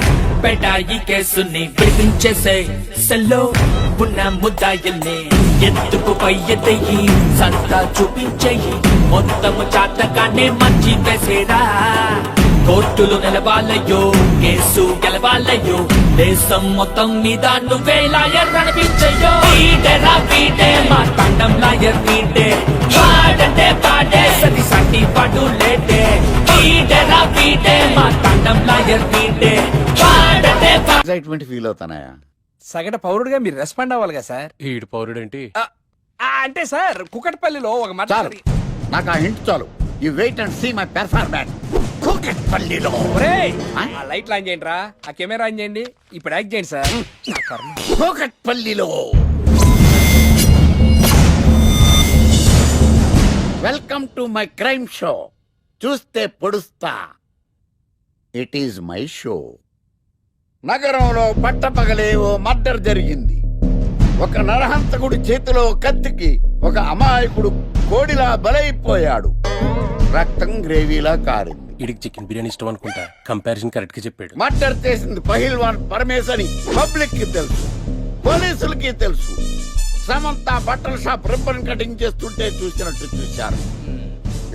పెడా ఈ కేసుని విడిపించేసే సెల్లో ఉన్న ముద్దాయిల్ని ఎత్తుకు పై ఎత్తయి సంతా చూపించేయి మొత్తము చాతకానే మంచి వేసేరా కోర్టులు నిలవాలయ్యో కేసు గెలవాలయ్యో దేశం మొత్తం మీద నువ్వే లాయర్ అనిపించయ్యో వీడేరా వీడే మా తాండం లాయర్ వీడే పాడంటే పాడే సది సాటి పాటు లేటే వీడేరా వీడే మా తాండం లాయర్ వీడే పాడంటే ఎక్సైట్మెంట్ ఫీల్ అవుతానాయా సగట పౌరుడిగా మీరు రెస్పాండ్ అవ్వాలిగా సార్. ఈడు పౌరుడేంటి? అంటే సార్ కుకట్పల్లిలో ఒక మాట చాలు నాకు ఆ హింట్ చాలు. You wait and see my performance. కూకట్పల్లిలో ఆ లైట్లు ఆన్ చేయండి రా, ఆ కెమెరా ఆన్ చేయండి, ఇప్పుడు యాక్ట్ చేయండి సార్. కూకట్పల్లిలో welcome to my crime show. చూస్తే పొడుస్తా. It is my show. నగరంలో పట్టపగలే ఓ మర్డర్ జరిగింది. ఒక నరహంతకుడి చేతిలో కత్తికి ఒక అమాయకుడు కోడిలా బలైపోయాడు. రక్తం గ్రేవీలా కారింది. ఇడికి చికెన్ బిర్యానీ ఇష్టం అనుకుంటా. కంపారిజన్ కరెక్ట్ గా చెప్పాడు. మర్డర్ చేసింది పహిల్వాన్ పరమేశ్ అని పబ్లిక్ కి తెలుసు, పోలీసులకి తెలుసు. సమంత బట్టల షాప్ రిబ్బన్ కటింగ్ చేస్తుంటే చూసినట్టు చూశారు.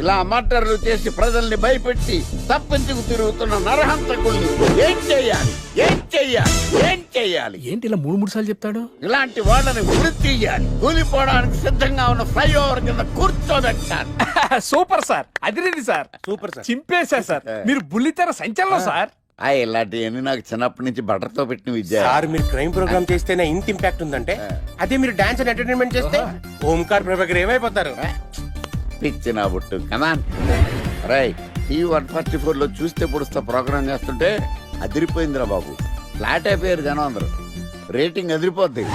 ఇలా మర్డర్లు చేసి ప్రజల్ని భయపెట్టి తప్పించుకు తిరుగుతున్న నరహంతకుల్ని ఏం చెయ్యాలి, ఏం చెయ్యాలి, ఏం చెయ్యాలి? ఏంటి ఇలా మూడు సార్లు చెప్తాడు? ఇలాంటి వాళ్ళని ఉరి తీయాలి. కూలిపోవడానికి సిద్ధంగా ఉన్న ఫ్లైఓవర్ కింద కూర్చోబెట్టాలి. సూపర్ సార్, అదిరింది సార్, సూపర్ సార్, చింపేశారు సార్. మీరు బుల్లితెర సంచలనం సార్. ఇలాంటివన్నీ నాకు చిన్నప్పటి నుంచి బట్టర్తో పెట్టిన విద్య. సార్ మీరు క్రైమ్ ప్రోగ్రామ్ చేస్తేనే ఇంత ఇంపాక్ట్ ఉందంటే అదే మీరు డాన్స్ అండ్ ఎంటర్టైన్మెంట్ చేస్తే ఓంకార్ ప్రభాకర్ ఏమైపోతారు? పిచ్చిన బుట్టు కమాన్ రై. టీవీ 144 లో చూస్తే పొడుస్తా ప్రోగ్రామ్ చేస్తుంటే అదిరిపోయిందిరా బాబు. ఫ్లాట్ అయిపోయారు జనం అందరూ. రేటింగ్ అదిరిపోద్ది.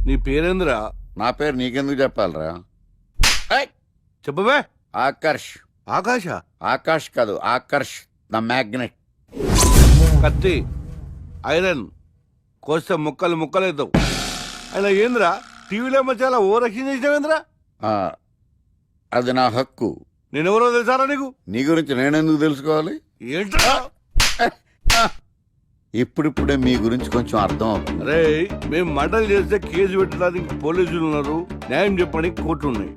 నీ పేరేంద్రా? నా పేరు నీకెందుకు చెప్పాలరా? చెప్పవే. ఆకర్ష్. ఆకాశ? ఆకాష్ కాదు, ఆకర్ష్ ద మ్యాగ్నెట్. కత్తి, ఐరన్ కోస్తే ముక్కలు ముక్కలేద్దావు. అయినా ఏంద్రా టీవీలో మధ్య ఓ రక్షణ చేసినావేంద్రా? అది నా హక్కు. నేనెవరో తెలుసారా నీకు? నీ గురించి నేనెందుకు తెలుసుకోవాలి? ఏంట్రా? ఇప్పుడిప్పుడే మీ గురించి కొంచెం అర్థం అవుతుంది. అరే మేము మర్డర్ చేస్తే కేసు పెట్టడానికి పోలీసులు ఉన్నారు, న్యాయం చెప్పడానికి కోర్టు ఉన్నాయి,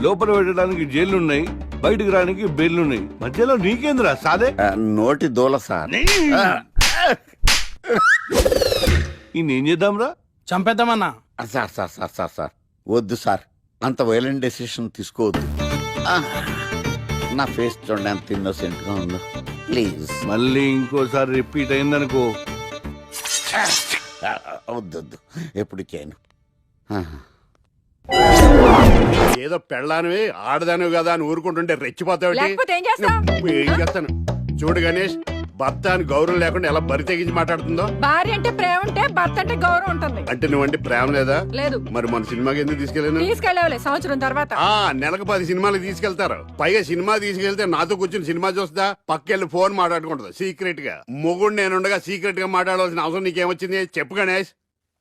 లోపల పెట్టడానికి జైలు ఉన్నాయి, బయటకు రానికి బెయిల్ ఉన్నాయి. మధ్యలో నీకేంద్రా సాదే? నోటి దూల సార్. ఏం చేద్దాంరా? చంపేద్దామన్నా. Sir sir sir sir sir వద్దు సార్, అంత వైలెంట్ డెసిషన్ తీసుకోవద్దు. నా ఫేస్ చూడండి ఎంత ఇన్నోసెంట్ గా ఉందో. ప్లీజ్ మళ్ళీ ఇంకోసారి రిపీట్ అయిందనుకో. వద్దొద్దు, ఎప్పుడు చేయను. ఏదో పెళ్ళానివి ఆడదానివి కదా అని ఊరుకుంటుంటే రెచ్చిపోతావు. లేకపోతే ఏం చేస్తావ్? ఏం చేస్తాను చూడు గణేష్, భర్త అని గౌరవం లేకుండా ఎలా బరి తెగించి మాట్లాడుతుందో. భార్య అంటే ప్రేమ ఉంటే భర్త అంటే గౌరవం ఉంటుంది. అంటే నువ్వంటే ప్రేమ లేదా? లేదు. మరి మన సినిమాకి ఎందుకు తీసుకెళ్ళాను? తీసుకెళ్ళవలే సంవత్సరం తర్వాత. నెలకు 10 సినిమాలు తీసుకెళ్తారు. పైగా సినిమా తీసుకెళ్తే నాతో కూర్చుని సినిమా చూస్తా, పక్కెళ్ళి ఫోన్ మాట్లాడుకుంటుంది సీక్రెట్ గా. మొగుడు నేనుండగా సీక్రెట్ గా మాట్లాడాల్సిన అవసరం నీకేమొచ్చింది చెప్పు గణేష్.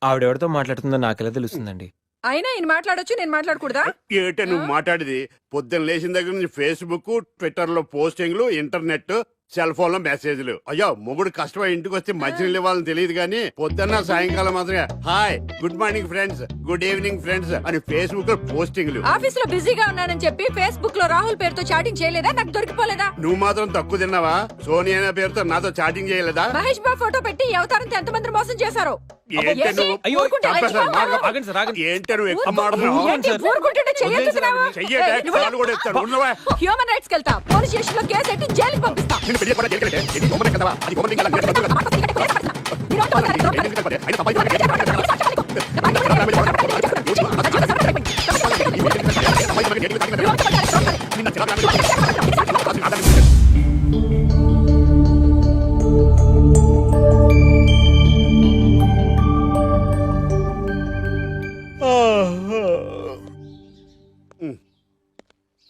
ఆవిడెవరితో మాట్లాడుతుందో నాకెలా తెలుస్తుందండి? అయినా ఈయన మాట్లాడొచ్చు, నేను మాట్లాడకూడదా? ఏటే నువ్వు మాట్లాడేది? పొద్దున్న లేచిన దగ్గర నుంచి ఫేస్బుక్, ట్విట్టర్ లో పోస్టింగ్లు, ఇంటర్నెట్, సెల్ ఫోన్ లో మెసేజ్లు. అయ్యో మొగుడు కష్టమై ఇంటికి వస్తే మంచినీళ్ళు ఇవ్వాలని తెలియదు కానీ పొద్దున్న సాయంకాలం మాత్రమే hi, good morning friends, good evening friends అని ఫేస్బుక్ లో పోస్టింగ్లు. ఆఫీస్ లో బిజీగా ఉన్నానని చెప్పి ఫేస్బుక్ లో రాహుల్ పేరుతో చాటింగ్ చేయలేదా? నాకు దొరికిపోలేదా? నువ్వు మాత్రం తక్కువ తిన్నావా? సోనియా అనే పేరుతో నాతో చాటింగ్ చేయలేదా? మహేష్ బాబు ఫోటో పెట్టి ఈ అవతారంతో ఎంతమంది మోసం చేశారు? ఏంటే నువ్వు ఎక్కువ మాట్లాడుతున్నావు? హ్యూమన్ రైట్స్ కెళ్తా, పోలీస్ స్టేషన్ లో కేసు ఎట్టి జైలుకి పంపిస్తా.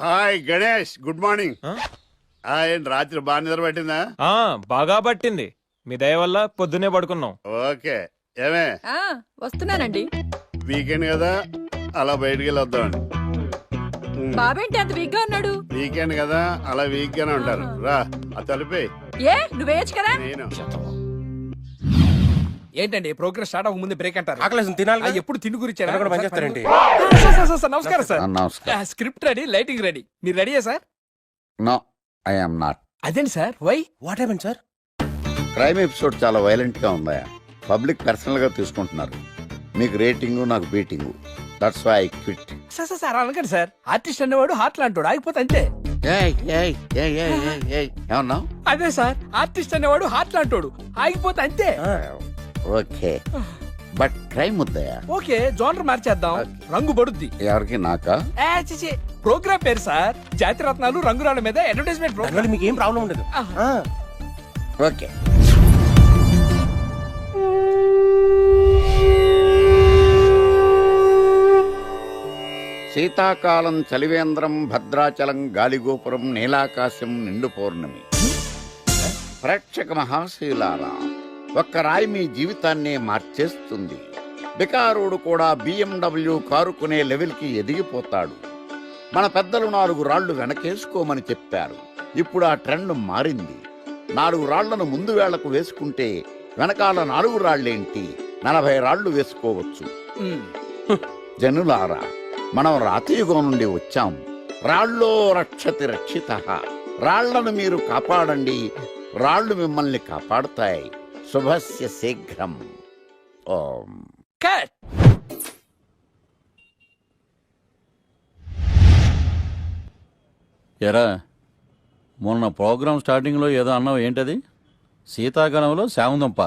Hi Ganesh, good morning. రాత్రి బాగా నిద్ర పట్టిందా? బాగా పట్టింది. మీ దయ వల్ల పొద్దునే పడుకున్నాం. ఓకే. ఏమే వస్తున్నానండి. వీకెండ్ కదా, అలా బయటికి వెళ్ళి వద్దామండి. బాబేంటి అంత వీక్ గా ఉన్నాడు? వీకెండ్ కదా, అలా వీక్ గానే ఉంటారు. రా ఆ తలిపే. నువ్వేయచ్చు కదా. నేను ఏంటండి ప్రోగ్రెస్ స్టార్ట్ అవ్వక ముందే బ్రేక్ అంటారు? ఆకలేసం తినాలి. ఎప్పుడు తిండి గురించి పనిచేస్తారండి. నమస్కారం sir. Script ready, lighting ready. మీరు రెడీయా sir? No, I am not. అదేంటి sir? Why? What happened sir? Crime episode చాలా వైలెంట్ గా ఉందా? పబ్లిక్ పర్సనల్ గా తీసుకుంటున్నారు. మీకు రేటింగ్, నాకు beating. That's why I quit. Sir అనకండి సార్. ఆర్టిస్ట్ అనేవాడు హార్ట్ లాంటోడు, ఆగిపోతే అంతే. ఏమన్నా? అదే సార్, ఆర్టిస్ట్ అనేవాడు హార్ట్ లాంటోడు, ఆగిపోతే అంతే. ఓకే, బట్ క్రైమ్ వద్దయా? ఓకే, జోనర్ మార్చేద్దాం. రంగు పడుద్ది. ఎవరికి? నాకా? ప్రోగ్రామ్ పేరు సార్ జాతిరత్నాలు రంగురాళ్ళ మీద అడ్వర్టైజ్మెంట్ ప్రోగ్రామ్. మీకు ఏం ప్రాబ్లం ఉండదు. ఓకే. శీతాకాలం చలివేంద్రం, భద్రాచలం గాలిగోపురం, నీలాకాశం, నిండు పౌర్ణమి. ప్రేక్షక మహాశీలారా, ఒక్క రాయి మీ జీవితాన్నే మార్చేస్తుంది. బికారోడు కూడా BMW కారు కొనే లెవెల్కి ఎదిగిపోతాడు. మన పెద్దలు 4 రాళ్లు వెనకేసుకోమని చెప్పారు. ఇప్పుడు ఆ ట్రెండ్ మారింది. 4 రాళ్లను ముందు వేళ్లకు వేసుకుంటే వెనకాల 4 రాళ్లేంటి 40 రాళ్లు వేసుకోవచ్చు. జనులారా, మనం రాతియుగం నుండి వచ్చాం. రాళ్ళో రక్షతి రక్షితః. రాళ్లను మీరు కాపాడండి, రాళ్లు మిమ్మల్ని కాపాడుతాయి. శుభస్య శీఘ్రం. ఓం. కట్. ఎరా, మొన్న ప్రోగ్రామ్ స్టార్టింగ్ లో ఏదో అన్నావు, ఏంటది? శీతాకాలంలో శామదుంప.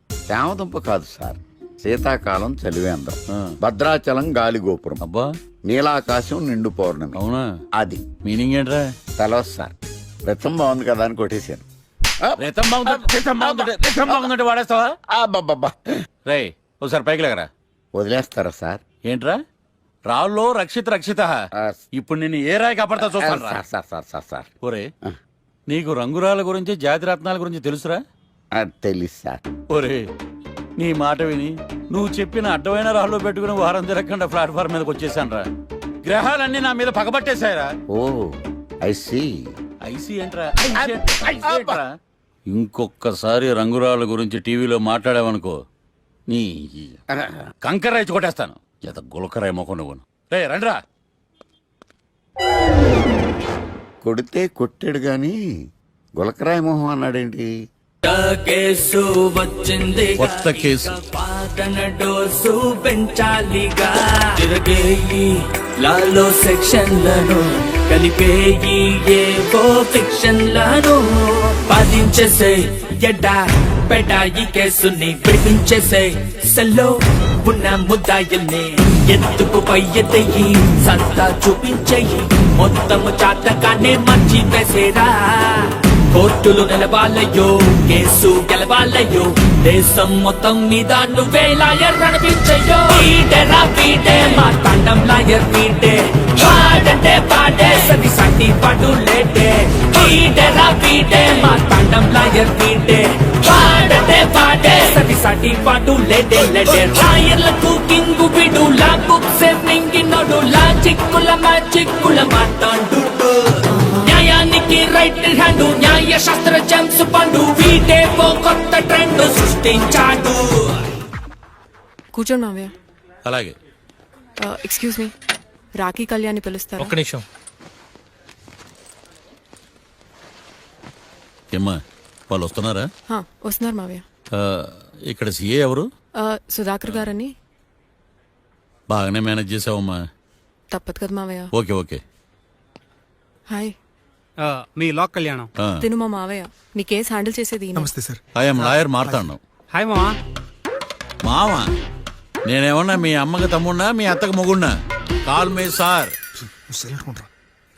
శామదుంప కాదు సార్, శీతాకాలం చలివేంద్రం, భద్రాచలం గాలిగోపురం, అబ్బా, నీలాకాశం, నిండు పౌర్ణమి. అవునా? అది మీనింగ్ ఏంట్రా? తెలవదు సార్. రతం బాగుంది కదా అని కొట్టేశాను. వాడేస్తావా? అబ్బబ్బబ్బా. రే, ఒకసారి పైకి లేకరా. వదిలేస్తారా సార్? ఏంట్రా? రాళ్ళో రక్షిత. ఇప్పుడు నిన్ను ఏ రాయి కాపాడతా చూస్తాను. సార్ ఒరే, నీకు రంగురాల గురించి, జాతి రత్నాల గురించి తెలుసురా? తెలుసు సార్. ఒరే, నీ మాట విని నువ్వు చెప్పిన అడ్డమైన రాళ్ళు పెట్టుకుని వారం తిరగకుండా ప్లాట్ఫామ్ మీదకి వచ్చేసాను రా. గ్రహాలన్నీ నా మీద పగబట్టేశాయరా. ఓ, ఐసీ. ఐసీ ఏంట్రా? ఇంకొకసారి రంగురాళ్ళ గురించి టీవీలో మాట్లాడావనుకో, నీ కంకర రైచి కొట్టేస్తాను. ఎంత గులకరాయి మొక్క నువ్వు. రే రండ్రా. కొడితే కొట్టాడు గాని గులకరాయి మొహం అన్నాడేంటి? కేసు వచ్చింది, కొత్త కేసు. పాతన డోసు పెంచాలిగా. తిరగేయి లాలో సెక్షన్లను, కలిపేయి ఏవో ఫిక్షన్లను. పాటించేసే ఎడా పెడా ఈ కేసుని విడిపించేసే సెల్లో ఉన్న ముద్దాయిల్ని ఎత్తుకు పై ఎత్తయి సత్తా చూపించేయి మొత్తము చాతకానే మంచి వేసేరా కోర్టులు నిలవాలయ్యో కేసు గెలవాలయ్యో దేశం మొత్తం మీద నువ్వే లాయర్ నడిపించయ్యో వీడేరా వీడే మా తండం లాయర్ వీడే పాడంటే పాడే సది సాటి పాడు లేటే వీడేరా వీడే మా తండం లాయర్ వీడే పాడంటే పాడే సది సాటి పాడు లేటే లేటే లాయర్లకు కింగు విడు లా బుక్స్ మింగినోడు లా చిక్కుల మాట్లాడు న్యాయానికి రైట్ హ్యాండ్ న్యాయ శాస్త్ర జేమ్స్ పండు వీటే ఓ కొత్త ట్రెండ్ సృష్టించాడు. కూర్చోండి మావయ్య. అలాగే. ఎక్స్క్యూజ్ మీ, రాఖీ కళ్యాణ్ పిలుస్తారు. ఒక్క నిమిషం. ఏమ్మా వాళ్ళు వస్తున్నారా? వస్తున్నారు మావయ్య. ఇక్కడ సీఏ ఎవరు? సుధాకర్ గారని. బాగానే మేనేజ్ చేసావమ్మా. తప్పదు కదా మావయ్య. Okay okay. హాయ్. మీ లాక్ కళ్యాణం. తిను మా మావయ్య. మీ కేసు హ్యాండిల్ చేసేది. నమస్తే sir. I'm lawyer Marthandam. Hi మావా. మావా నేనేమన్నా మీ అమ్మకి తమ్ముడినా మీ అత్తకి మొగుడినా? Call me sir.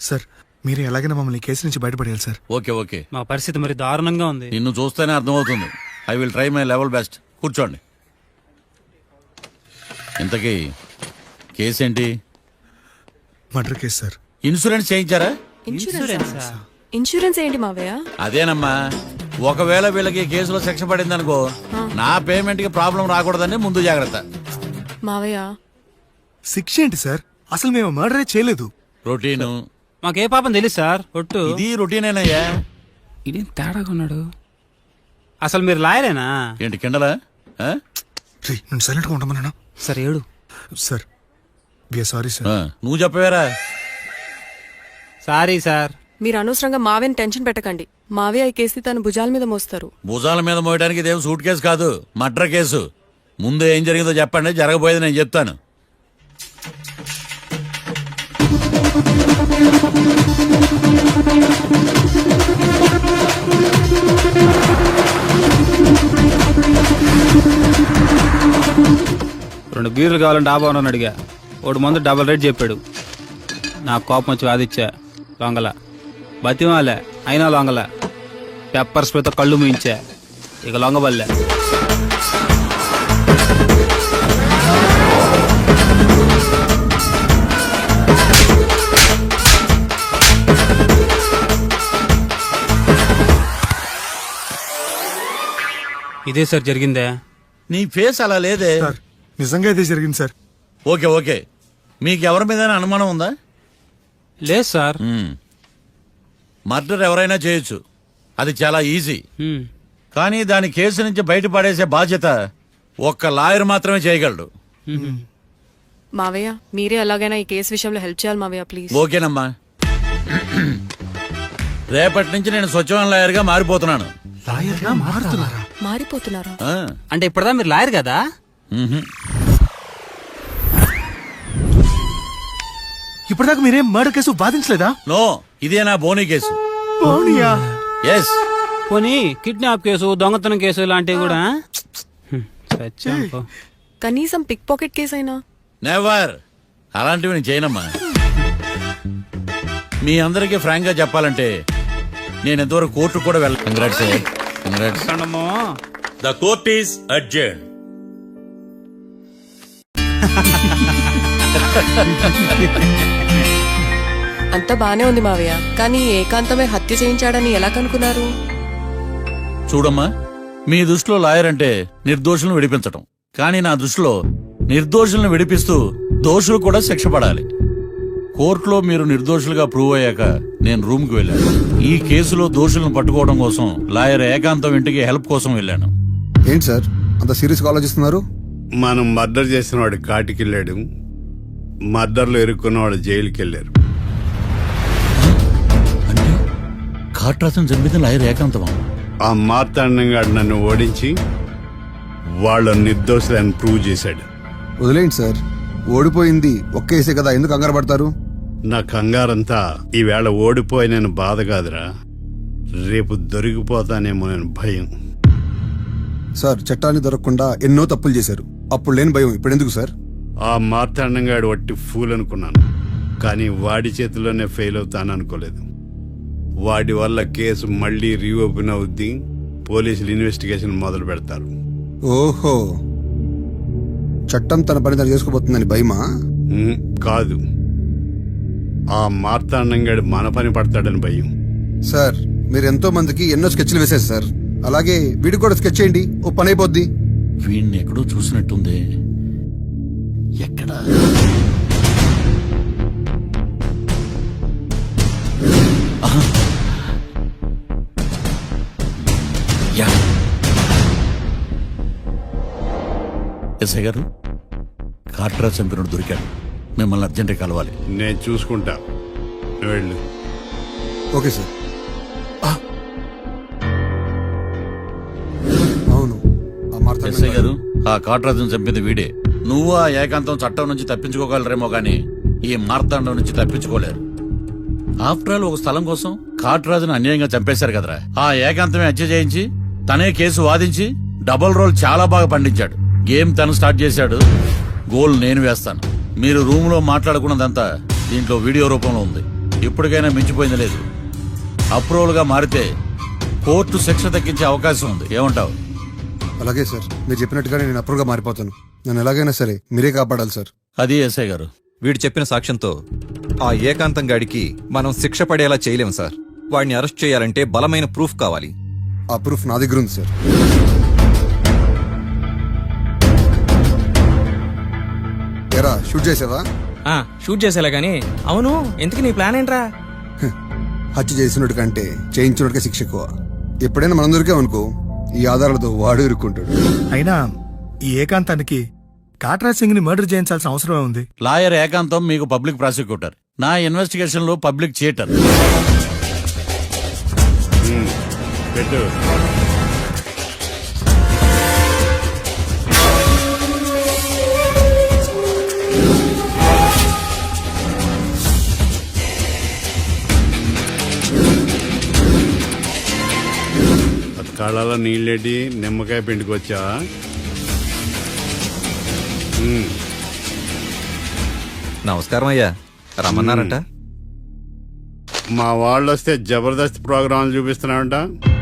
సార్ మీరు ఎలాగైనా మమ్మల్ని కేసు నుంచి బయటపడేయాలి సార్. Okay okay. మా పరిస్థితి మరి దారుణంగా ఉంది. నిన్ను చూస్తేనే అర్థమవుతుంది. I will try my level best. కూర్చోండి. ఇంతకీ కేసేంటి? Murder case sir. ఇన్సూరెన్స్ చేయించారా? ఇన్సూరెన్స్ ఏంటి మావయ్య? అదేనమ్మా, ఒకవేళ వీళ్ళకి కేసులో శిక్ష పడింది అనుకో, నా పేమెంట్ కి ప్రాబ్లం రాకూడదని ముందు జాగ్రత్త. మావయ్య శిక్ష ఏంటి సార్? అసలు మేము మర్డరే చేయలేదు. రొటీన్. మాకే పాపం తెలుసు సార్. ఒట్టు ఇది రొటీనేనయ్యా. ఇదేం తేడాగా ఉన్నాడు. అసలు మీరు లాయరేనా? ఏంటి కిండలా? నేను సైలెంట్ గా ఉంటామన్నా. సార్ ఏడు. Sir we are sorry sir. నువ్వు చెప్పవేరా? Sorry sir. మీరు అనవసరంగా మావయ్యని టెన్షన్ పెట్టకండి. మావయ్య ఈ కేసు తన భుజాల మీద మోస్తారు. భుజాల మీద మోయడానికి ఇదేం సూట్ కేసు కాదు, మర్డర్ కేసు. ముందు ఏం జరిగిందో చెప్పండి, జరగబోయేది నేను చెప్తాను. రెండు బీర్లు కావాలని డాబా అని అడిగా. ఒకటి మందు డబల్ రేట్ చెప్పాడు. నాకు కోపం వచ్చి వాదిచ్చా. లొంగల బతిమాలే, అయినా లొంగల. పెప్పర్ స్ప్రేతో కళ్ళు మూయించా. ఇక లొంగబల్లే. ఇదే సార్ జరిగిందే. నీ ఫేస్ అలా లేదే. నిజంగా ఇదే జరిగింది సార్. Okay okay. మీకు ఎవరి మీద అనుమానం ఉందా? లేదు సార్. మర్డర్ ఎవరైనా చేయొచ్చు, అది చాలా ఈజీ. కానీ దాని కేసు నుంచి బయటపడేసే బాధ్యత ఒక్క లాయర్ మాత్రమే చేయగలడు. మావయ్య మీరే ఎలాగైనా ఈ కేసు విషయంలో హెల్ప్ చేయాలి మావయ్య ప్లీజ్. ఓకేనమ్మా. రేపటి నుంచి నేను స్వచ్ఛమైన లాయర్ గా మారిపోతున్నాను. మారిపోతున్నారా? అంటే ఇప్పుడుదా మీరు లాయర్ కదా? ఇప్పటిదాకా మీరేం మర్డర్ కేసు వాదించలేదా? నో, ఇదే నా బోనీ కేసు. ఎస్. పోనీ కిడ్నాప్ కేసు, దొంగతనం కేసు ఇలాంటివి కూడా. కనీసం పిక్ పాకెట్ కేసు అయినా? నెవర్. అలాంటివి నేను చేయనమ్మా. మీ అందరికీ ఫ్రాంక్ గా చెప్పాలంటే నేను ఎంతవరకు కోర్టు కూడా వెళ్ళ. Congrats. The court is adjourn. అంతా బానే ఉంది మావయ్య, కానీ ఏకాంతమే హత్య చేయించాడని ఎలా కనుక్కున్నారు? చూడమ్మా, మీ దృష్టిలో లాయర్ అంటే నిర్దోషులను విడిపించటం, కానీ నా దృష్టిలో నిర్దోషులను విడిపిస్తూ దోషులు కూడా శిక్ష పడాలి. కోర్టులో మీరు నిర్దోషులుగా ప్రూవ్ అయ్యాక నేను రూమ్ కి వెళ్ళాను. ఈ కేసులో దోషులను పట్టుకోవడం కోసం లాయర్ ఏకాంతం ఇంటికి హెల్ప్ కోసం వెళ్ళాను. ఏంటి సార్ అంత సీరియస్ గా ఆలోచిస్తున్నారు? మనం మర్డర్ చేసిన వాడు కాటికి వెళ్ళాడు, మర్డర్లో ఇరుక్కున్న వాడు జైలుకి వెళ్ళారు. కాట్రాజన్ చంపిన లాయర్ ఏకాంతమా? ఆ మార్తాండంగా నన్ను ఓడించి వాళ్ళ నిర్దోషులని ప్రూవ్ చేశాడు. వదిలేండి సార్, ఓడిపోయింది ఒక్కేసే కదా, ఎందుకు కంగారు పడతారు? నా కంగారంతా ఈవేళ ఓడిపోయి నేను బాధ కాదురా, రేపు దొరికిపోతానేమో నేను భయం. సార్ చట్టాన్ని దొరకకుండా ఎన్నో తప్పులు చేశారు. అప్పుడు లేని భయం ఇప్పుడు ఎందుకు సార్? ఆ మార్తాండంగాడు వట్టి ఫూల్ అనుకున్నాను, కానీ వాడి చేతిలోనే ఫెయిల్ అవుతాను అనుకోలేదు. వాడి వల్ల కేసు మళ్ళీ రీఓపెన్ అవుద్ది, పోలీసులు ఇన్వెస్టిగేషన్ మొదలు పెడతారు. ఓహో, చట్టం తన పని తను చేసుకోబోతుందని భయమా? కాదు, ఆ మార్తాండంగాడు మన పని పడతాడని భయం. సార్ మీరు ఎంతో మందికి ఎన్నో స్కెచ్లు వేశారు సార్, అలాగే వీడికి కూడా స్కెచ్ చేయండి, ఓ పని అయిపోద్ది. వీడిని ఎక్కడో చూసినట్టుంది. ఎక్కడ? ఎస్ఐ గారు, కాట్రాజ్ చంపినోడు దొరికాడు. మిమ్మల్ని అర్జెంట్గా కలవాలి. నేను చూసుకుంటా, వెళ్ళు. Okay sir. అవును, ఎస్ఐ గారు, ఆ కాట్రాజును చంపింది వీడే. నువ్వు ఆ ఏకాంతం చట్టం నుంచి తప్పించుకోగలరేమో గానీ ఈ మార్తాండం నుంచి తప్పించుకోలేరు. ఆఫ్టర్ ఆల్ ఒక స్థలం కోసం కాట్రాజును అన్యాయంగా చంపేశారు కదరా. ఆ ఏకాంతమే హత్య చేయించి తనే కేసు వాదించి డబుల్ రోల్ చాలా బాగా పండించాడు. గేమ్ తను స్టార్ట్ చేశాడు, గోల్ నేను వేస్తాను. మీరు రూమ్ లో మాట్లాడుకున్నదంతా దీంట్లో వీడియో రూపంలో ఉంది. ఇప్పటికైనా మించిపోయింది లేదు. అప్రూవల్ గా మారితే కోర్టు శిక్ష తగ్గించే అవకాశం ఉంది. ఏమంటావు? అలాగే సార్, మీరు చెప్పినట్టుగానే నేను అప్రూవ్గా మారిపోతాను. నన్ను ఎలాగైనా సరే మీరే కాపాడాలి సార్. అది ఎస్ఐ గారు. వీడు చెప్పిన సాక్ష్యంతో ఆ ఏకాంతం గాడికి మనం శిక్ష పడేలా చేయలేం సార్. వాడిని అరెస్ట్ చేయాలంటే బలమైన ప్రూఫ్ కావాలి. ఆ ప్రూఫ్ నా దగ్గర ఉంది సార్. ఎరా షూట్ చేసావా? షూట్ చేసేలా గానీ. అవును, ఎందుకు నీ ప్లాన్ ఏంట్రా? హత్య చేసినట్టు కంటే చేయించినట్టుగా శిక్ష ఎక్కువ. ఎప్పుడైనా మనం దొరికాం అనుకో, ఈ ఆధారాలతో వాడు ఇరుక్కుంటాడు. అయినా ఈ ఏకాంతానికి కాట్రాజ్ సింగ్ ని మర్డర్ చేయించాల్సిన అవసరమే ఉంది. లాయర్ ఏకాంతం మీకు పబ్లిక్ ప్రాసిక్యూటర్, నా ఇన్వెస్టిగేషన్ లో పబ్లిక్ చీటర్. పెట్టు. కళ్ళలో నీళ్ళెడ్డి నిమ్మకాయ పిండుకొచ్చా. నమస్కారం అయ్యా, రమ్మన్నారంట. మా వాళ్ళు వస్తే జబర్దస్త్ ప్రోగ్రాంలు చూపిస్తున్నామంట.